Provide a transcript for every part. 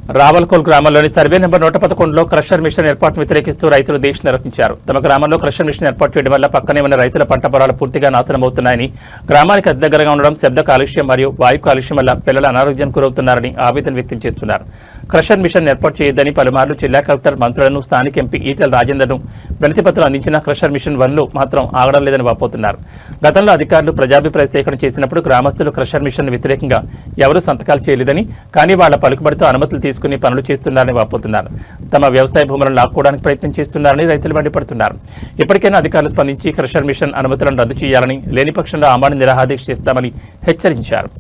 రావల్కోల్ గ్రామంలోని survey number 111లో crusher machine ఏర్పాటును వ్యతిరేకిస్తూ రైతులు దీక్ష నిర్వహించారు. తమ గ్రామంలో క్రషర్ మిషన్ ఏర్పాటు చేయడం వల్ల పక్కనే ఉన్న రైతుల పంట పొలాలు పూర్తిగా నాశనమవుతున్నాయని, గ్రామానికి అతి దగ్గరగా ఉండడం శబ్ద కాలుష్యం మరియు వాయు కాలుష్యం వల్ల పిల్లలు అనారోగ్యానికి గురవుతున్నారని ఆవేదన వ్యక్తం చేస్తున్నారు. క్రషర్ మిషన్ ఏర్పాటు చేయొద్దని పలుమార్లు జిల్లా కలెక్టర్, మంత్రులను, స్థానిక ఎంపీ ఈటెల రాజేందర్ను వినతిపత్రం అందించిన క్రషర్ మిషన్ వన్లు మాత్రం ఆగడం లేదని వాపోతున్నారు. గతంలో అధికారులు ప్రజాభిప్రాయ సేకరణ చేసినప్పుడు గ్రామస్తులు క్రషర్ మిషన్ వ్యతిరేకంగా ఎవరూ సంతకాలు చేయలేదని, కానీ వాళ్ల పలుకుబడితో అనుమతులు తీసుకుని పనులు చేస్తున్నారని వాపోతున్నారు. తమ వ్యవసాయ భూములను లాక్కోవడానికి ప్రయత్నం చేస్తున్నారని రైతులు మండిపడుతున్నారు. ఇప్పటికైనా అధికారులు స్పందించి క్రషర్ మిషన్ అనుమతులను రద్దు చేయాలని, లేని పక్షంలో ఆమరణ నిరాహారదీక్ష చేస్తామని హెచ్చరించారు.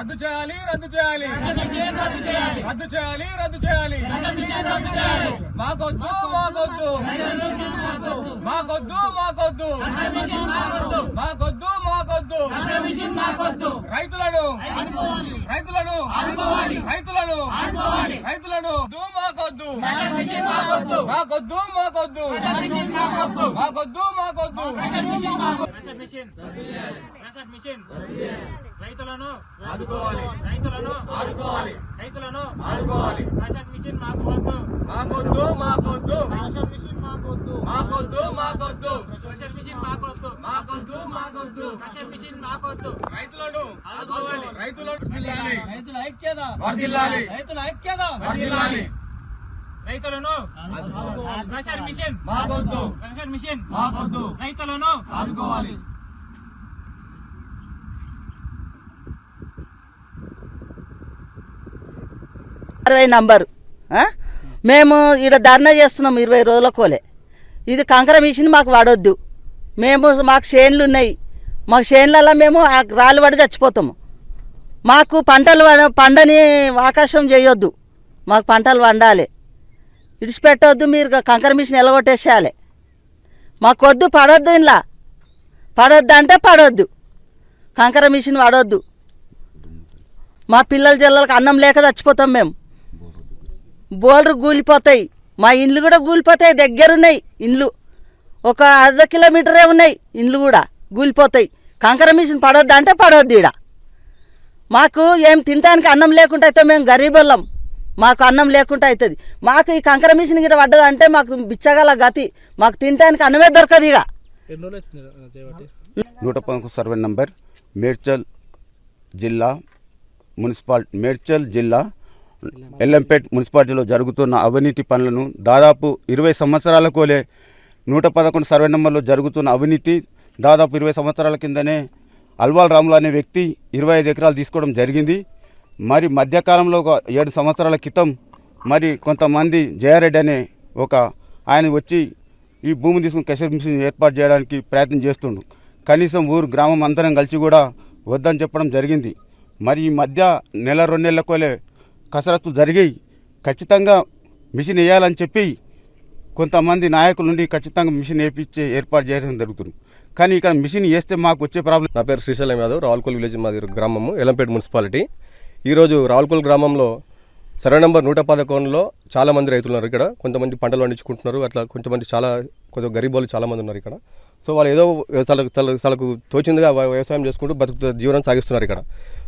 రద్దు చేయాలి, రద్దు చేయాలి, రద్దు చేయాలి, రద్దు చేయాలి. మాకొద్దు, మాకొద్దు, మాకొద్దు, మాకొద్దు, మాకొద్దు, మాకొద్దు. రైతులను రైతులను రైతులను రైతులను మాకొద్దు, మాకొద్దు, మాకొద్దు, మాకొద్దు, మాకొద్దు. రైతులను ఆదుకోవాలి, రైతులను ఆదుకోవాలి, రైతులను ఆదుకోవాలి. క్రషర్ మిషన్ మాకు వద్దు, మాకొద్దు, మాకొద్దు, క్రషర్ మిషన్ మాకు వద్దు, మాకొద్దు, మాకొద్దు, క్రషర్ మిషన్ మాకు వద్దు, మాకొద్దు, మాకొద్దు. క్రషర్ మిషన్ మాకు వద్దు. రైతులను ఆదుకోవాలి, రైతులను వర్ధిల్లాలి, రైతుల ఐక్యత, వర్ధిల్లాలి, రైతుల ఐక్యత, వర్ధిల్లాలి. రైతులను క్రషర్ మిషన్ మాకొద్దు, క్రషర్ మిషన్ మాకొద్దు, రైతులను ఆదుకోవాలి. నంబరు మేము ఈడ ధర్నా చేస్తున్నాం 20 రోజుల కోలే. ఇది కంకర మిషన్ మాకు వాడొద్దు. మాకు చేన్లు ఉన్నాయి, మాకు చేన్లలో మేము రాళ్ళు పడి చచ్చిపోతాము. మాకు పంటలు పండని ఆకాశం చేయొద్దు, మాకు పంటలు వండాలి. ఇడిచిపెట్టొద్దు, మీరు కంకర మిషన్ ఎలగొట్టేసేయాలి. మాకు వద్దు, పడొద్దు. ఇంట్లో పడొద్దు అంటే పడొద్దు, కంకర మిషన్ వాడొద్దు. మా పిల్లల జిల్లలకు అన్నం లేక చచ్చిపోతాం మేము. బోర్లు కూలిపోతాయి, మా ఇండ్లు కూడా కూలిపోతాయి. దగ్గరున్నాయి ఇండ్లు, ఒక 1/2 కిలోమీటరే ఉన్నాయి ఇండ్లు కూడా కూలిపోతాయి. కంకర మిషన్ పడొద్దు అంటే పడొద్దు. ఈడ మాకు ఏం తినడానికి అన్నం లేకుండా అయితే మేము గరీబులం, మాకు అన్నం లేకుండా అవుతుంది. మాకు ఈ కంకర మిషన్ గిట్ట పడ్డదంటే మాకు బిచ్చగల గతి, మాకు తినడానికి అన్నమే దొరకదు. ఇక 111 సర్వే నంబర్ మేడ్చల్ జిల్లా మేడ్చల్ జిల్లా ఎల్లంపేట్ మున్సిపాలిటీలో జరుగుతున్న అవినీతి పనులను దాదాపు 20 సంవత్సరాల కోలే 111 సర్వే నెంబర్లో జరుగుతున్న అవినీతి దాదాపు 20 సంవత్సరాల కిందనే అల్వాల్ రాములు అనే వ్యక్తి 25 ఎకరాలు తీసుకోవడం జరిగింది. మరి మధ్యకాలంలో ఒక 7 సంవత్సరాల క్రితం మరి కొంతమంది జయారెడ్డి అనే ఒక ఆయన వచ్చి ఈ భూమిని తీసుకుని క్రషర్ మిషన్ ఏర్పాటు చేయడానికి ప్రయత్నం చేస్తుండు. కనీసం గ్రామం అందరం కలిసి కూడా వద్దని చెప్పడం జరిగింది. మరి ఈ మధ్య 1-2 నెలల కోలే కసరత్తు జరిగాయి. ఖచ్చితంగా మిషన్ వేయాలని చెప్పి కొంతమంది నాయకుల నుండి ఖచ్చితంగా మిషన్ వేయించే ఏర్పాటు చేయడం జరుగుతుంది. కానీ ఇక్కడ మిషన్ వేస్తే మాకు వచ్చే ప్రాబ్లం. నా పేరు శ్రీశైలం యాదవ్, రావుల్కోల్ విలేజ్ మాది గ్రామము, ఎల్లంపేట మున్సిపాలిటీ. ఈరోజు రావుల్కోల్ గ్రామంలో సర్వే నెంబర్ 111లో చాలామంది రైతులు ఉన్నారు. ఇక్కడ కొంతమంది పంటలు పండించుకుంటున్నారు, అట్లా కొంతమంది కొంచెం గరీబ్ చాలామంది ఉన్నారు ఇక్కడ. సో వాళ్ళు ఏదో వాళ్ళకు తోచిందిగా వ్యవసాయం చేసుకుంటూ జీవనం సాగిస్తున్నారు ఇక్కడ.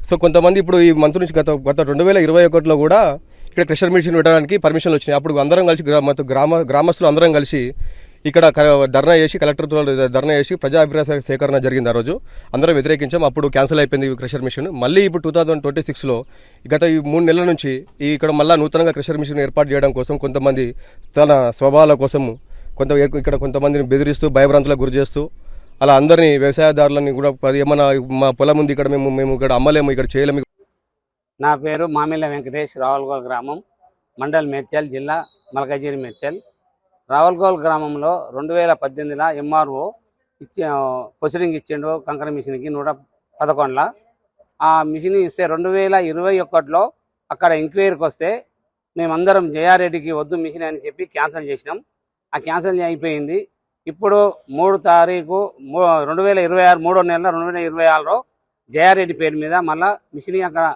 సో కొంతమంది ఇప్పుడు ఈ మంత్ నుంచి గత 2021లో కూడా ఇక్కడ క్రషర్ మిషన్ పెట్టడానికి పర్మిషన్లు వచ్చినాయి. అప్పుడు అందరం కలిసి గ్రామస్తులు అందరం కలిసి ఇక్కడ ధర్నా చేసి కలెక్టర్తో ధర్నా చేసి ప్రజాభిప్రాయ సేకరణ జరిగింది. ఆ రోజు అందరం వ్యతిరేకించాం. అప్పుడు క్యాన్సిల్ అయిపోయింది క్రషర్ మిషన్. మళ్ళీ ఇప్పుడు 2026లో గత ఈ 3 నెలల నుంచి ఇక్కడ మళ్ళీ నూతనంగా క్రషర్ మిషన్ ఏర్పాటు చేయడం కోసం కొంతమంది తన స్వభావాల కోసం ఇక్కడ కొంతమందిని బెదిరిస్తూ భయభ్రాంతులకు గురి చేస్తూ అలా అందరినీ వ్యవసాయదారులని కూడా ఏమన్నా మా పొలం ఉంది ఇక్కడ మేము ఇక్కడ అమ్మలేము ఇక్కడ చేయలేము. నా పేరు మామిళ్ళ వెంకటేష్, రావులగోల్ గ్రామం, మండల్ మేడ్చల్, జిల్లా మల్కాజిగిరి మేడ్చల్. రావులగోల్ గ్రామంలో 2018లో ఎంఆర్ఓ ప్రొసీడింగ్ ఇచ్చిండు కంకర మిషన్కి 111. ఆ మిషన్ ఇస్తే 2021లో అక్కడ ఎంక్వైరీకి వస్తే మేమందరం జయారెడ్డికి వద్దు మిషన్ అని చెప్పి క్యాన్సిల్ చేసినాం. ఆ క్యాన్సిల్ అయిపోయింది. ఇప్పుడు 3 తారీఖు 2026 3వ నెల 2026లో జయారెడ్డి పేరు మీద మళ్ళీ మిషన్ అక్కడ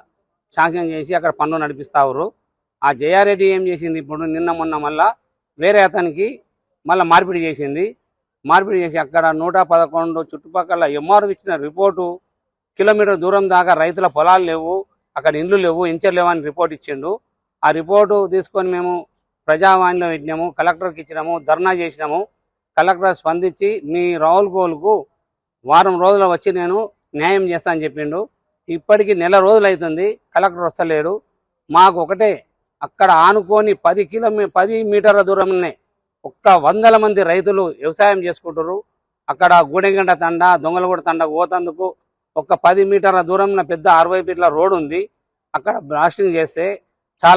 శాంక్షన్ చేసి అక్కడ పనులు నడిపిస్తారు. ఆ జయారెడ్డి ఏం చేసింది, ఇప్పుడు నిన్న మొన్న మళ్ళా వేరే అతనికి మళ్ళీ మార్పిడి చేసింది. మార్పిడి చేసి అక్కడ 111 చుట్టుపక్కల ఎంఆర్ఓ ఇచ్చిన రిపోర్టు కిలోమీటర్ దూరం దాకా రైతుల పొలాలు లేవు, అక్కడ ఇండ్లు లేవు, ఇంచర్ లేవు అని రిపోర్ట్ ఇచ్చిండు. ఆ రిపోర్టు తీసుకొని మేము ప్రజావాణిలో పెట్టినాము, కలెక్టర్కి ఇచ్చినాము, ధర్నా చేసినాము. కలెక్టర్ స్పందించి మీ రావులగోల్కు వారం రోజులు వచ్చి నేను న్యాయం చేస్తా అని చెప్పిండు. ఇప్పటికి నెల రోజులు అవుతుంది, కలెక్టర్ వస్తలేడు. మాకు ఒకటే అక్కడ ఆనుకొని 10 మీటర్ల దూరంలోనే 100 మంది రైతులు వ్యవసాయం చేసుకుంటారు. అక్కడ గూడెంగండ తండ, దొంగలగూడ తండకు పోతందుకు 10 మీటర్ల దూరంలో పెద్ద 60 ఫీట్ల రోడ్ ఉంది. అక్కడ బ్లాస్టింగ్ చేస్తే